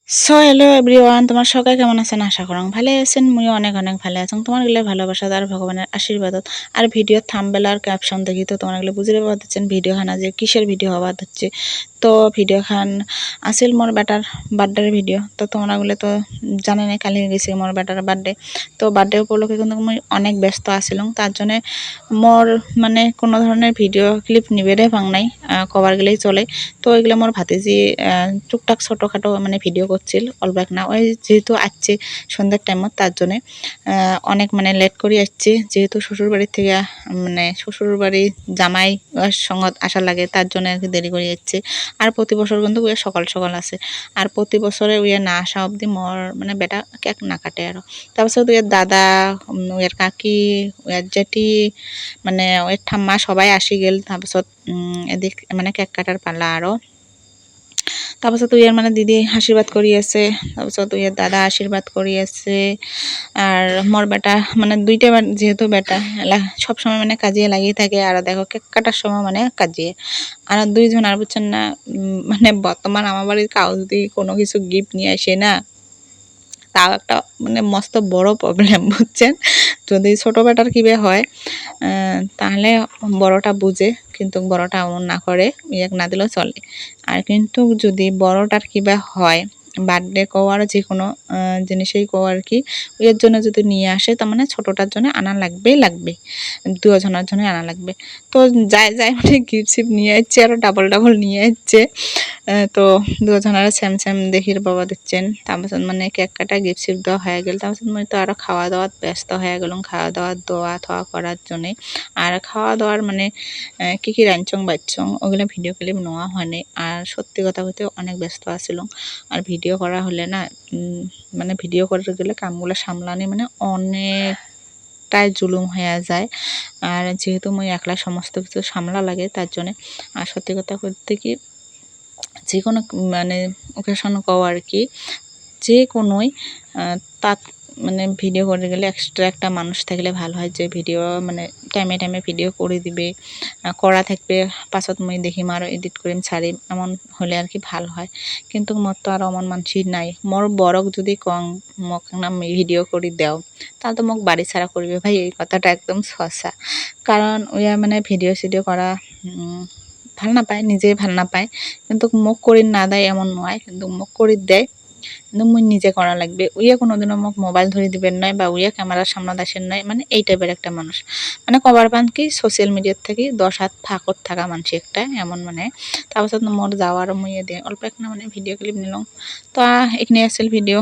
Hello everyone, তোমার সবাই কেমন আছেন? আশা করং ভালো আছেন। মুইও অনেক অনেক ভালো আছি। তোমার গেলে ভালোবাসা আর ভগবানের আশীর্বাদত আর ভিডিও থাম্বনেল আর ক্যাপশন দেখি তো তোমার গেলে বুঝতে পারতেছেন ভিডিও খান যে কিসের ভিডিও হওয়া হচ্ছে। তো ভিডিও খান আসিল মোর বেটার বার্থডের ভিডিও। তো তোমরা গুলো তো জানে না, কালি গেছে মোর বেটার বার্থডে। তো বার্থডে উপলক্ষে কিন্তু মুই অনেক ব্যস্ত আছিলাম, তার জন্য মোর মানে কোনো ধরনের ভিডিও ক্লিপ নিবেরে পাং নাই, কভার গেলেই চলে। তো ওইগুলো মোর ভাতিজি টুকটাক ছোটোখাটো মানে ভিডিও করছিল, অল্প এক না। ওই যেহেতু আসছে সন্ধ্যার টাইমত, তার জন্যে অনেক মানে লেট করে আসছে, যেহেতু শ্বশুর বাড়ির থেকে মানে শ্বশুর বাড়ি জামাই সঙ্গত আসা লাগে, তার জন্য আর কি দেরি করে যাচ্ছে। আর প্রতি বছর কিন্তু উইয়া সকাল সকাল আসে, আর প্রতি বছরে উইয়া না আসা অবধি মোর মানে বেটা কেক না কাটে। আরও তারপর উইয়ার দাদা, উইয়ার কাকি, উইয়ার জেঠি, মানে ওই ঠাম্মা সবাই আসি গেল। তাৰপিছত এদিক মানে কেক কাটার পালা। আরও তাৰপিছত ইয়াৰ মানে দিদি আশীর্বাদ কৰি আছে, তাৰপিছত ইয়াৰ দাদা আশীর্বাদ কৰি আছে। আর মোর বেটা মানে দুইটা যেহেতু বেটা সবসময় মানে কাজিয়ে লাগিয়ে থাকে। আর দেখো কেক কাটার সময় মানে কাজিয়ে আর দুইজন আর বুঝছেন না, মানে বর্তমান আমার বাড়ির কাউ যদি কোনো কিছু গিফট নিয়ে আসে না, তাও একটা মানে মস্ত বড় প্রবলেম, বুঝছেন। যদি ছোট বেটার কিবে হয় তাহলে বড়টা বুঝে, কিন্তু বড়টা এমন না করে, এক না দিলেও চলে। আর কিন্তু যদি বড়টার কিবা হয়, বার্থডে কও আর যে কোনো জিনিসেই কও আর কি, এর জন্য যদি নিয়ে আসে, তার মানে ছোটটার জন্য আনা লাগবেই লাগবে, দুজনের জন্য আনা লাগবে। তো যায় যায় মানে গিফট সিফট নিয়ে যাচ্ছে, আরও ডাবল ডাবল নিয়ে যাচ্ছে। তো দুজনেরা সেম সেম দেখির বাবা দিচ্ছেন। তাৰপিছত মানে কেক কাটা গিফট সিফট দেওয়া হয়ে গেল। তাৰপিছত মই তো আরও খাওয়া দাওয়াত ব্যস্ত হয়ে গেলাম, খাওয়া দাওয়া দোয়া থোয়া করার জন্যে। আর খাওয়া দাওয়ার মানে কি কি রাঁধছং বাচ্চং ওগুলো ভিডিও ক্লিপ নেওয়া হয়নি। আর সত্যি কথা বলতে অনেক ব্যস্ত আছিলাম। আর ভিডিও করা হলে না, মানে ভিডিও করতে গেলে কামগুলো সামলানি মানে অনেকটাই জুলুম হয়ে যায়। আর যেহেতু মই একলা সমস্ত কিছু সামলা লাগে, তার জন্যে। আর সত্যি কথা বলতে কি, যে কোনো মানে ওকেশন কও আর কি, যে কোনোই তাত মানে ভিডিও করতে গেলে এক্সট্রা একটা মানুষ থাকলে ভালো হয়, যে ভিডিও মানে টাইমে টাইমে ভিডিও করে দিবে, করা থাকবে, পাছত মই দেখিম আর এডিট করিম ছাড়িম, এমন হলে আর কি ভাল হয়। কিন্তু মোর তো আর অমন মানসি নাই। মোর বরক যদি কং মোক না ভিডিও করে দেও, তাহলে তো মোক বাড়ি ছাড়া করবে ভাই, এই কথাটা একদম সচা। কারণ ওয়া মানে ভিডিও সিডিও করা ভাল নাপায়, নিজেই ভাল নাপায়। কিন্তু মোক কৰি না দেয় এমন নয়, কিন্তু মোক কৰি দেয়, কিন্তু মুই নিজে করা লাগবে। উইয়া কোনোদিনও মোক মোবাইল ধরে দিবেন নয়, বা উইয়া ক্যামেরার সামনে আসেন নয়, মানে এই টাইপের একটা মানুষ। মানে কবার পান কি সোশ্যাল মিডিয়ার থেকে 10 হাত ফাঁকত থাকা মানুষ একটা এমন মানে। তাৰপিছত মোর যাওয়ার মুই অল্প একটা মানে ভিডিও ক্লিপ নিলাম। তো এখানে আসল ভিডিও।